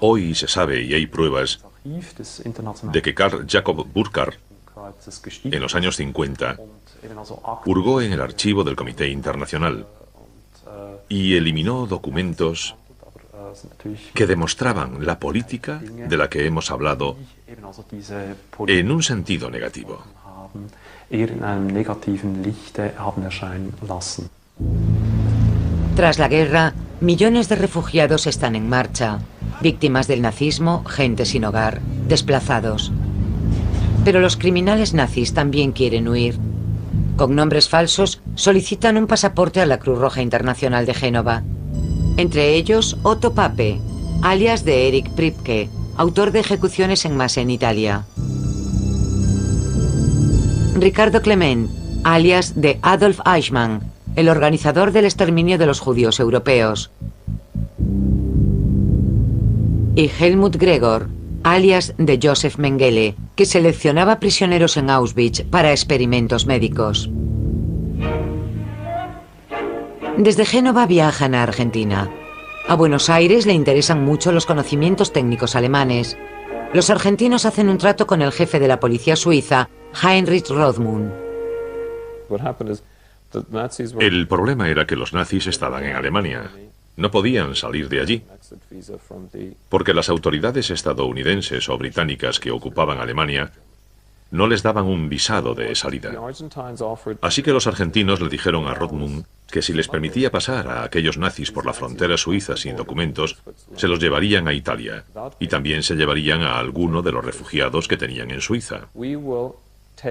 Speaker 3: Hoy se sabe, y hay pruebas, de que Karl Jacob Burkhardt, en los años 50, hurgó en el archivo del Comité Internacional y eliminó documentos que demostraban la política de la que hemos hablado en un sentido negativo.
Speaker 1: Tras la guerra, millones de refugiados están en marcha, víctimas del nazismo, gente sin hogar, desplazados. Pero los criminales nazis también quieren huir. Con nombres falsos, solicitan un pasaporte a la Cruz Roja Internacional de Génova. Entre ellos, Otto Pape, alias de Erich Priebke, autor de ejecuciones en masa en Italia. Ricardo Clement, alias de Adolf Eichmann, el organizador del exterminio de los judíos europeos. Y Helmut Gregor, alias de Josef Mengele, que seleccionaba prisioneros en Auschwitz para experimentos médicos. Desde Génova viajan a Argentina. A Buenos Aires le interesan mucho los conocimientos técnicos alemanes. Los argentinos hacen un trato con el jefe de la policía suiza, Heinrich Rothmund.
Speaker 3: El problema era que los nazis estaban en Alemania. No podían salir de allí, porque las autoridades estadounidenses o británicas que ocupaban Alemania no les daban un visado de salida. Así que los argentinos le dijeron a Rothmund que si les permitía pasar a aquellos nazis por la frontera suiza sin documentos, se los llevarían a Italia, y también se llevarían a alguno de los refugiados que tenían en Suiza.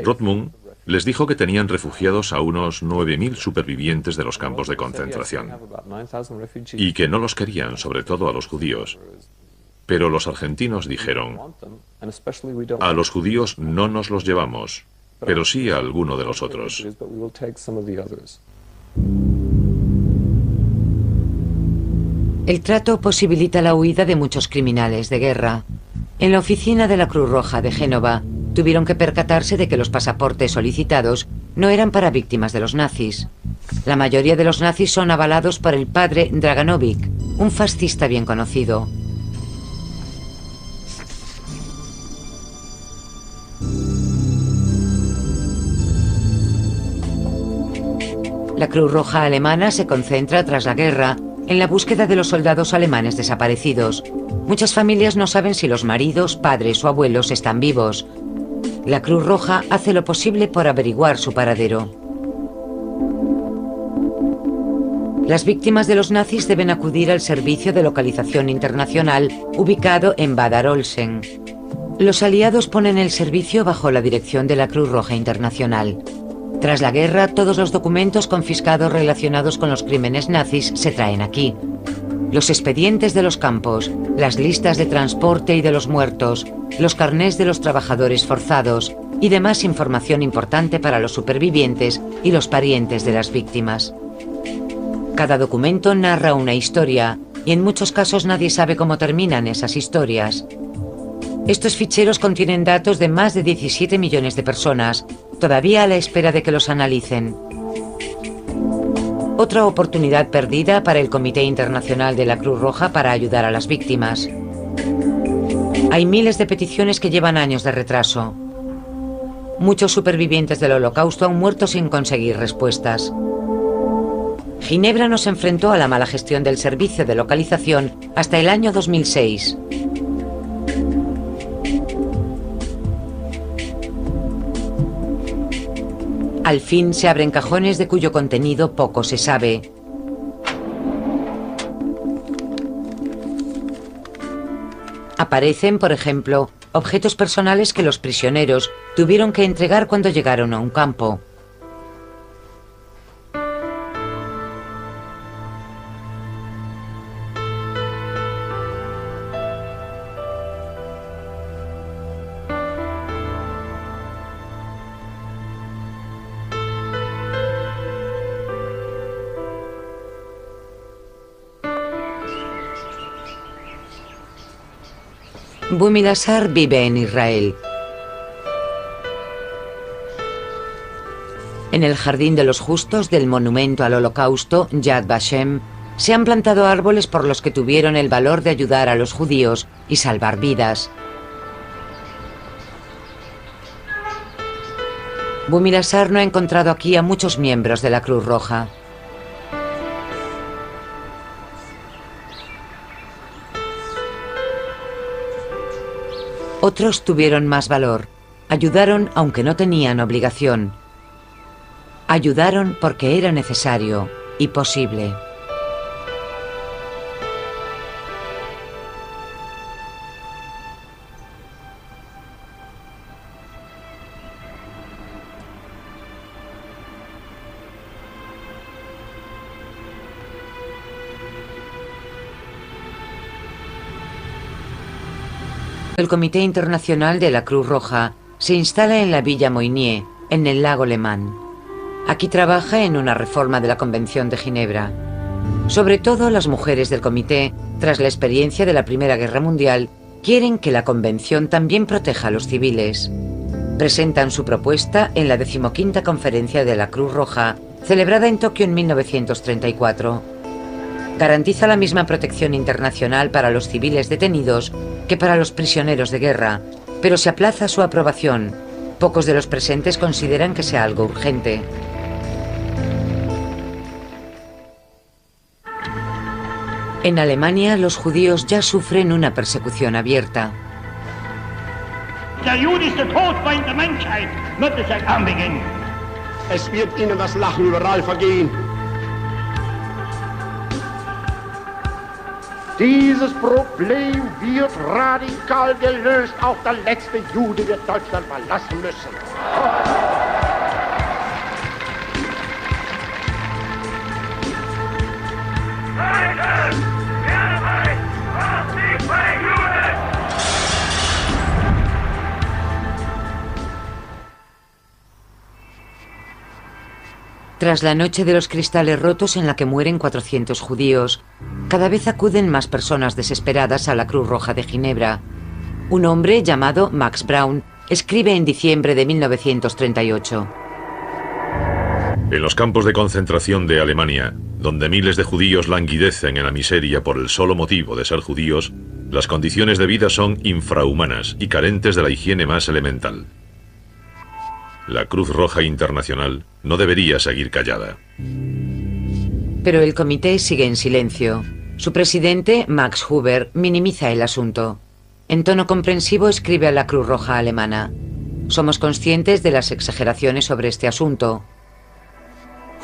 Speaker 3: Rothmund les dijo que tenían refugiados a unos 9.000 supervivientes de los campos de concentración y que no los querían, sobre todo a los judíos. Pero los argentinos dijeron: a los judíos no nos los llevamos, pero sí a alguno de los otros.
Speaker 1: El trato posibilita la huida de muchos criminales de guerra. En la oficina de la Cruz Roja de Génova tuvieron que percatarse de que los pasaportes solicitados no eran para víctimas de los nazis. La mayoría de los nazis son avalados por el padre Draganovic, un fascista bien conocido. La Cruz Roja alemana se concentra tras la guerra en la búsqueda de los soldados alemanes desaparecidos. Muchas familias no saben si los maridos, padres o abuelos están vivos. La Cruz Roja hace lo posible por averiguar su paradero. Las víctimas de los nazis deben acudir al Servicio de Localización Internacional, ubicado en Bad Arolsen. Los aliados ponen el servicio bajo la dirección de la Cruz Roja Internacional. Tras la guerra, todos los documentos confiscados relacionados con los crímenes nazis se traen aquí. Los expedientes de los campos, las listas de transporte y de los muertos, los carnés de los trabajadores forzados y demás información importante para los supervivientes y los parientes de las víctimas. Cada documento narra una historia y en muchos casos nadie sabe cómo terminan esas historias. Estos ficheros contienen datos de más de 17 millones de personas, todavía a la espera de que los analicen. Otra oportunidad perdida para el Comité Internacional de la Cruz Roja para ayudar a las víctimas. Hay miles de peticiones que llevan años de retraso. Muchos supervivientes del Holocausto han muerto sin conseguir respuestas. Ginebra nos enfrentó a la mala gestión del servicio de localización hasta el año 2006. Al fin se abren cajones de cuyo contenido poco se sabe. Aparecen, por ejemplo, objetos personales que los prisioneros tuvieron que entregar cuando llegaron a un campo. Bumilasar vive en Israel. En el Jardín de los Justos del Monumento al Holocausto, Yad Vashem, se han plantado árboles por los que tuvieron el valor de ayudar a los judíos y salvar vidas. Bumilasar no ha encontrado aquí a muchos miembros de la Cruz Roja. Otros tuvieron más valor. Ayudaron aunque no tenían obligación. Ayudaron porque era necesario y posible. El Comité Internacional de la Cruz Roja se instala en la Villa Moynier, en el lago Le Mans. Aquí trabaja en una reforma de la Convención de Ginebra. Sobre todo las mujeres del comité, tras la experiencia de la Primera Guerra Mundial, quieren que la Convención también proteja a los civiles. Presentan su propuesta en la 15ª Conferencia de la Cruz Roja, celebrada en Tokio en 1934. Garantiza la misma protección internacional para los civiles detenidos que para los prisioneros de guerra, pero se aplaza su aprobación. Pocos de los presentes consideran que sea algo urgente. En Alemania, los judíos ya sufren una persecución abierta.
Speaker 4: Der Jude ist der Todfeind der Menschheit, wird es anbegehen.
Speaker 7: Es wird Ihnen das Lachen überall vergehen. Dieses Problem wird radikal gelöst. Auch der letzte Jude wird Deutschland verlassen müssen.
Speaker 1: Tras la noche de los cristales rotos en la que mueren 400 judíos, cada vez acuden más personas desesperadas a la Cruz Roja de Ginebra. Un hombre llamado Max Braun escribe en diciembre de 1938.
Speaker 3: En los campos de concentración de Alemania, donde miles de judíos languidecen en la miseria por el solo motivo de ser judíos, las condiciones de vida son infrahumanas y carentes de la higiene más elemental. La Cruz Roja Internacional no debería seguir callada.
Speaker 1: Pero el comité sigue en silencio. Su presidente, Max Huber, minimiza el asunto. En tono comprensivo escribe a la Cruz Roja alemana: somos conscientes de las exageraciones sobre este asunto.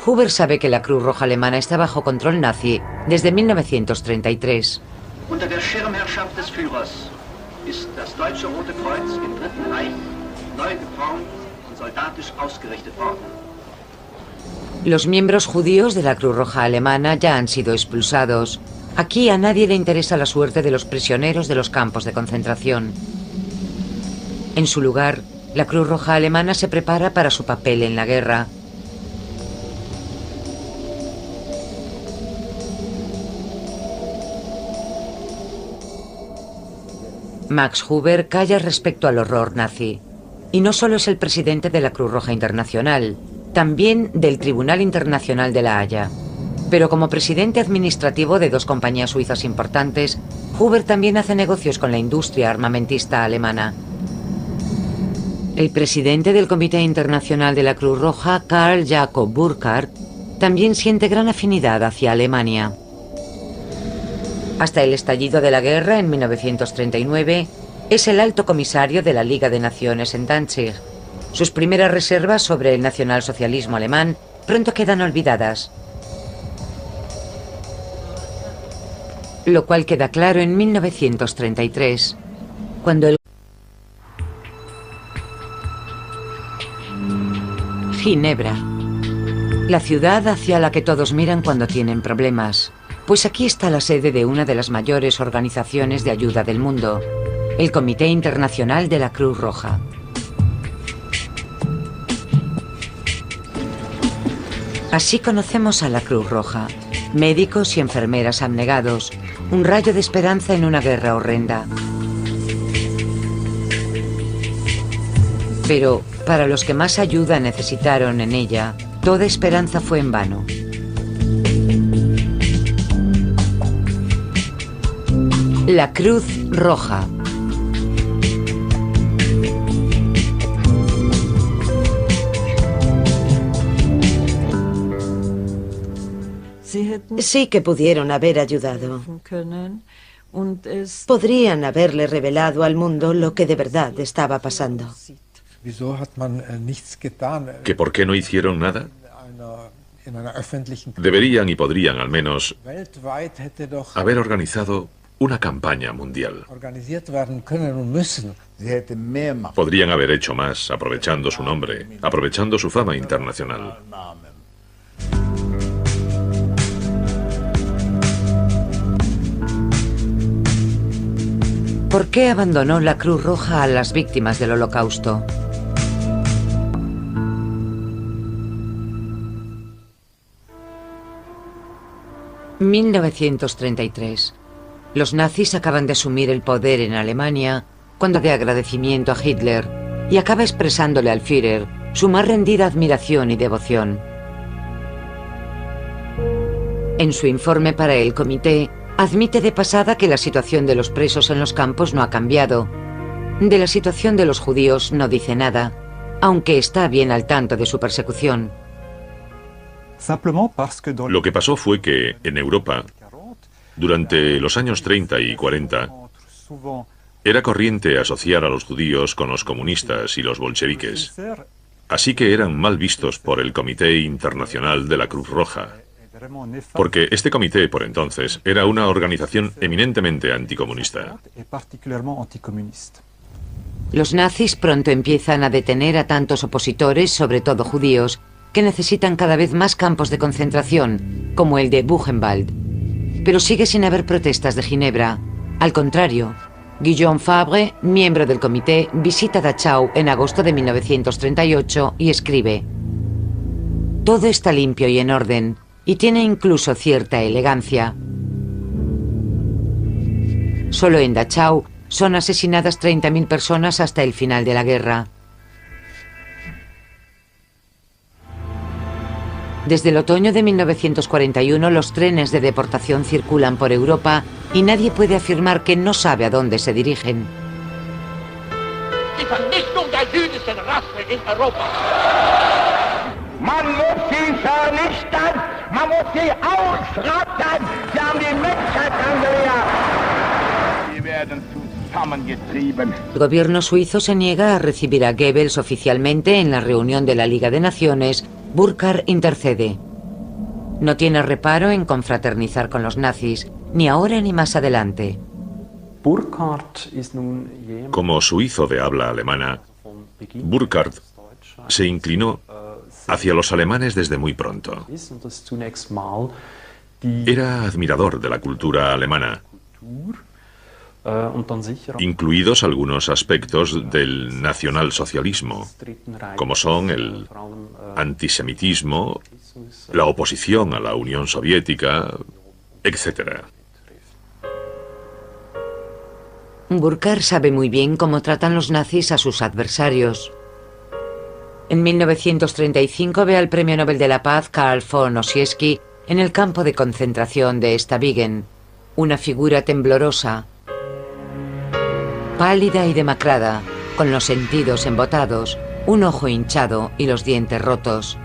Speaker 1: Huber sabe que la Cruz Roja alemana está bajo control nazi desde 1933.
Speaker 6: Unter der Schirmherrschaft des Führers ist das Deutsche Rote Kreuz im Dritten Reich neu geformt und soldatisch ausgerichtet worden.
Speaker 1: Los miembros judíos de la Cruz Roja alemana ya han sido expulsados. Aquí a nadie le interesa la suerte de los prisioneros de los campos de concentración. En su lugar, la Cruz Roja alemana se prepara para su papel en la guerra. Max Huber calla respecto al horror nazi. Y no solo es el presidente de la Cruz Roja Internacional, también del Tribunal Internacional de La Haya. Pero como presidente administrativo de dos compañías suizas importantes, Huber también hace negocios con la industria armamentista alemana. El presidente del Comité Internacional de la Cruz Roja, Karl Jakob Burkhardt, también siente gran afinidad hacia Alemania. Hasta el estallido de la guerra en 1939, es el alto comisario de la Liga de Naciones en Danzig. Sus primeras reservas sobre el nacionalsocialismo alemán pronto quedan olvidadas. Lo cual queda claro en 1933, cuando el Ginebra, la ciudad hacia la que todos miran cuando tienen problemas, pues aquí está la sede de una de las mayores organizaciones de ayuda del mundo, el Comité Internacional de la Cruz Roja. Así conocemos a la Cruz Roja, médicos y enfermeras abnegados, un rayo de esperanza en una guerra horrenda. Pero para los que más ayuda necesitaron en ella, toda esperanza fue en vano. La Cruz Roja.
Speaker 2: Sí que pudieron haber ayudado. Podrían haberle revelado al mundo lo que de verdad estaba pasando.
Speaker 3: ¿Que por qué no hicieron nada? Deberían y podrían al menos haber organizado una campaña mundial. Podrían haber hecho más, aprovechando su nombre, aprovechando su fama internacional.
Speaker 1: ¿Por qué abandonó la Cruz Roja a las víctimas del Holocausto? ...1933... Los nazis acaban de asumir el poder en Alemania cuando de agradecimiento a Hitler y acaba expresándole al Führer su más rendida admiración y devoción. En su informe para el comité, admite de pasada que la situación de los presos en los campos no ha cambiado. De la situación de los judíos no dice nada, aunque está bien al tanto de su persecución.
Speaker 3: Lo que pasó fue que, en Europa, durante los años 30 y 40, era corriente asociar a los judíos con los comunistas y los bolcheviques. Así que eran mal vistos por el Comité Internacional de la Cruz Roja, porque este comité, por entonces, era una organización eminentemente anticomunista.
Speaker 1: Los nazis pronto empiezan a detener a tantos opositores, sobre todo judíos, que necesitan cada vez más campos de concentración, como el de Buchenwald. Pero sigue sin haber protestas de Ginebra. Al contrario, Guillaume Fabre, miembro del comité, visita Dachau en agosto de 1938 y escribe: todo está limpio y en orden, y tiene incluso cierta elegancia. Solo en Dachau son asesinadas 30.000 personas hasta el final de la guerra. Desde el otoño de 1941 los trenes de deportación circulan por Europa y nadie puede afirmar que no sabe a dónde se dirigen.
Speaker 5: Man muss sie vernichten, man muss sie ausrotten. Sie haben die Menschheit angelehrt. Sie werden zusammengetrieben.
Speaker 1: El gobierno suizo se niega a recibir a Goebbels oficialmente en la reunión de la Liga de Naciones. Burckhardt intercede. No tiene reparo en confraternizar con los nazis, ni ahora ni más adelante.
Speaker 3: Como suizo de habla alemana, Burckhardt se inclinó hacia los alemanes desde muy pronto. Era admirador de la cultura alemana, incluidos algunos aspectos del nacionalsocialismo, como son el antisemitismo, la oposición a la Unión Soviética, etc.
Speaker 1: Burckhardt sabe muy bien cómo tratan los nazis a sus adversarios. En 1935 ve al Premio Nobel de la Paz Karl von Ossietzky en el campo de concentración de Stavanger, una figura temblorosa, pálida y demacrada, con los sentidos embotados, un ojo hinchado y los dientes rotos.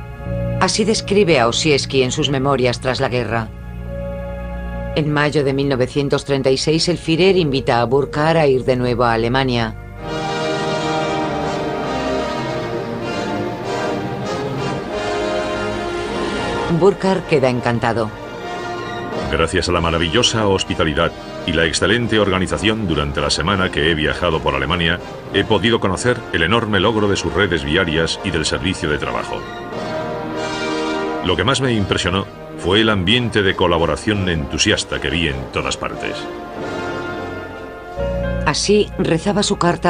Speaker 1: Así describe a Ossietzky en sus memorias tras la guerra. En mayo de 1936 el Führer invita a Burckhardt a ir de nuevo a Alemania. Burkhardt queda encantado.
Speaker 3: Gracias a la maravillosa hospitalidad y la excelente organización durante la semana que he viajado por Alemania, he podido conocer el enorme logro de sus redes viarias y del servicio de trabajo. Lo que más me impresionó fue el ambiente de colaboración entusiasta que vi en todas partes.
Speaker 1: Así rezaba su carta